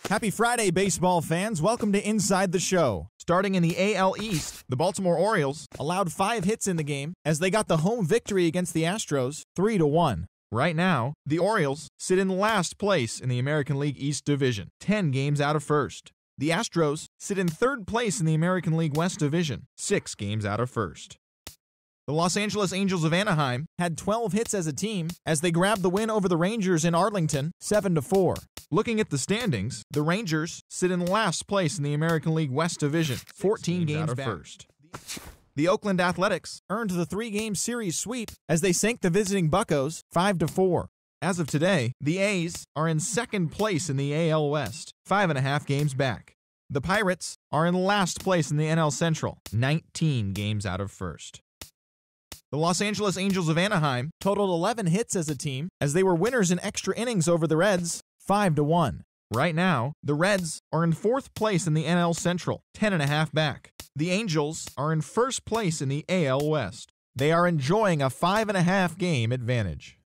Happy Friday, baseball fans. Welcome to Inside the Show. Starting in the AL East, the Baltimore Orioles allowed 5 hits in the game as they got the home victory against the Astros 3-1. Right now, the Orioles sit in last place in the American League East Division, 10 games out of first. The Astros sit in third place in the American League West Division, 6 games out of first. The Los Angeles Angels of Anaheim had 12 hits as a team as they grabbed the win over the Rangers in Arlington 7-4. Looking at the standings, the Rangers sit in last place in the American League West Division, 14 games out of first. The Oakland Athletics earned the 3-game series sweep as they sank the visiting Buccos 5-4. As of today, the A's are in second place in the AL West, 5.5 games back. The Pirates are in last place in the NL Central, 19 games out of first. The Los Angeles Angels of Anaheim totaled 11 hits as a team as they were winners in extra innings over the Reds, 5-1. Right now, the Reds are in fourth place in the NL Central, 10.5 back. The Angels are in first place in the AL West. They are enjoying a 5.5 game advantage.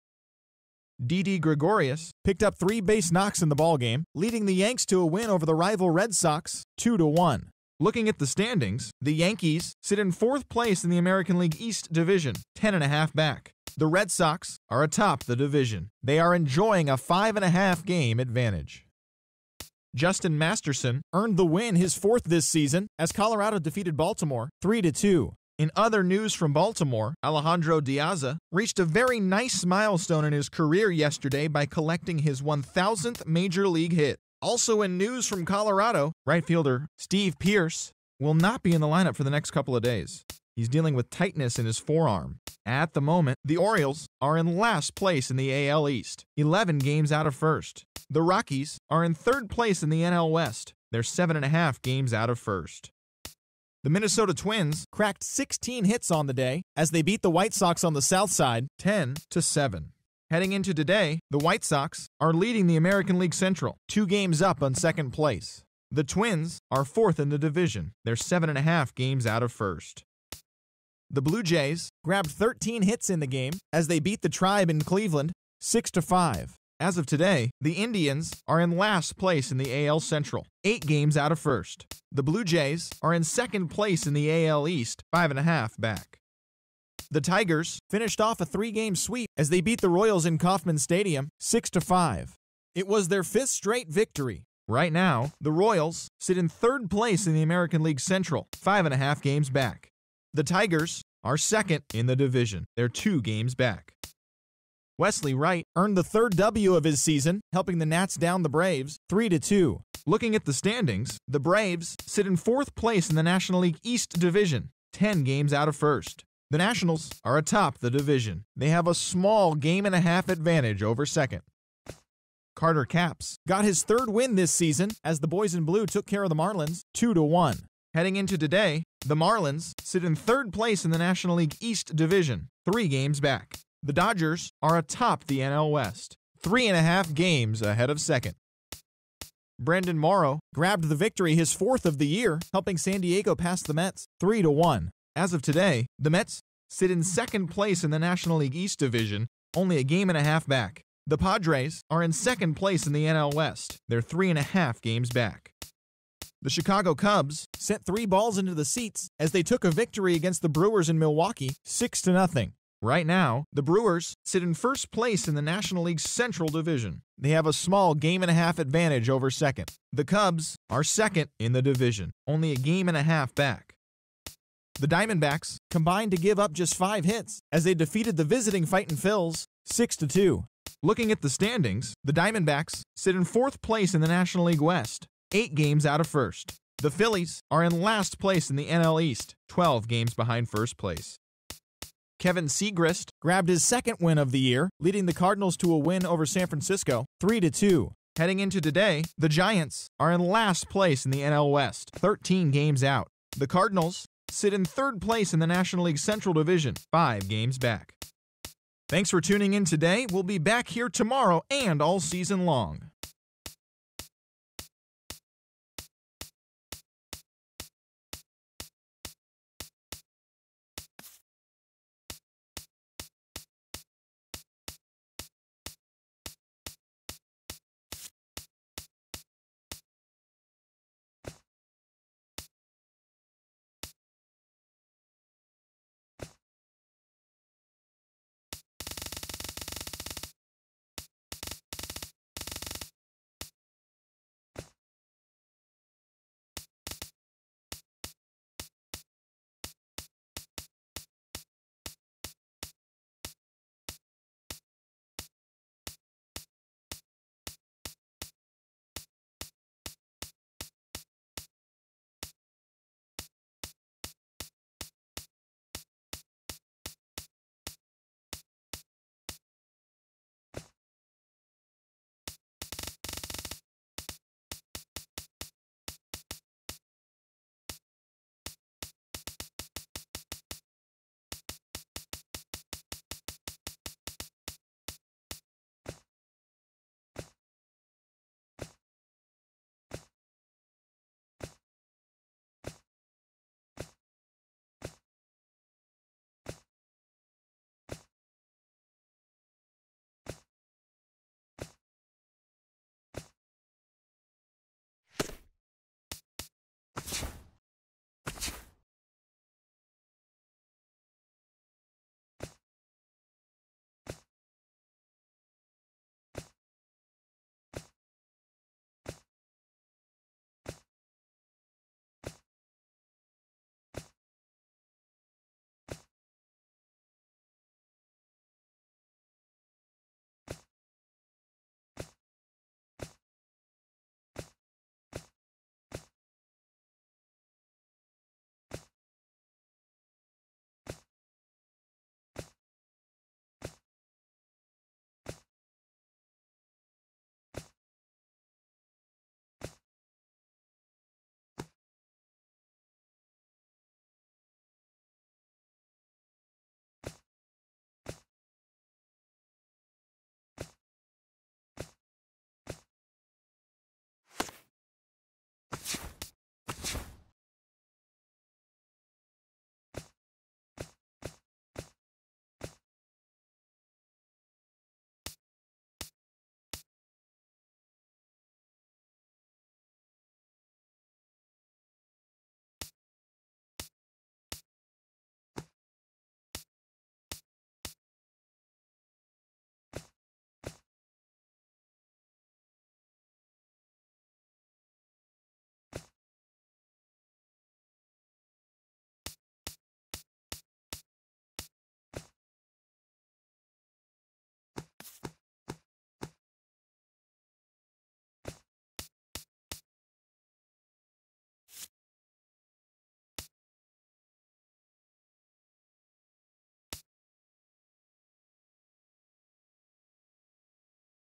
Didi Gregorius picked up 3 base knocks in the ballgame, leading the Yanks to a win over the rival Red Sox, 2-1. Looking at the standings, the Yankees sit in fourth place in the American League East Division, 10.5 back. The Red Sox are atop the division. They are enjoying a 5.5 game advantage. Justin Masterson earned the win, his 4th this season, as Colorado defeated Baltimore 3-2. In other news from Baltimore, Alejandro Diaz reached a very nice milestone in his career yesterday by collecting his 1,000th Major League hit. Also in news from Colorado, right fielder Steve Pearce will not be in the lineup for the next couple of days. He's dealing with tightness in his forearm. At the moment, the Orioles are in last place in the AL East, 11 games out of first. The Rockies are in third place in the NL West. They're 7.5 games out of first. The Minnesota Twins cracked 16 hits on the day as they beat the White Sox on the south side 10-7. Heading into today, the White Sox are leading the American League Central, 2 games up on second place. The Twins are 4th in the division. They're 7.5 games out of first. The Blue Jays grabbed 13 hits in the game as they beat the Tribe in Cleveland 6-5. As of today, the Indians are in last place in the AL Central, 8 games out of first. The Blue Jays are in second place in the AL East, 5.5 back. The Tigers finished off a 3-game sweep as they beat the Royals in Kauffman Stadium 6-5. It was their 5th straight victory. Right now, the Royals sit in third place in the American League Central, 5.5 games back. The Tigers are second in the division. They're 2 games back. Wesley Wright earned the 3rd W of his season, helping the Nats down the Braves 3-2. Looking at the standings, the Braves sit in 4th place in the National League East Division, 10 games out of first. The Nationals are atop the division. They have a small game-and-a-half advantage over second. Carter Capps got his third win this season as the boys in blue took care of the Marlins 2-1. Heading into today, the Marlins sit in third place in the National League East Division, 3 games back. The Dodgers are atop the NL West, 3.5 games ahead of second. Brandon Morrow grabbed the victory, his 4th of the year, helping San Diego pass the Mets 3-1. As of today, the Mets sit in second place in the National League East Division, only a game and a half back. The Padres are in second place in the NL West. They're 3.5 games back. The Chicago Cubs sent 3 balls into the seats as they took a victory against the Brewers in Milwaukee 6-0. Right now, the Brewers sit in first place in the National League's Central Division. They have a small game-and-a-half advantage over second. The Cubs are second in the division, only a game and a half back. The Diamondbacks combined to give up just 5 hits as they defeated the visiting Fightin' Phils 6-2. Looking at the standings, the Diamondbacks sit in 4th place in the National League West, 8 games out of first. The Phillies are in last place in the NL East, 12 games behind first place. Kevin Segrist grabbed his 2nd win of the year, leading the Cardinals to a win over San Francisco, 3-2. Heading into today, the Giants are in last place in the NL West, 13 games out. The Cardinals sit in 3rd place in the National League Central Division, 5 games back. Thanks for tuning in today. We'll be back here tomorrow and all season long.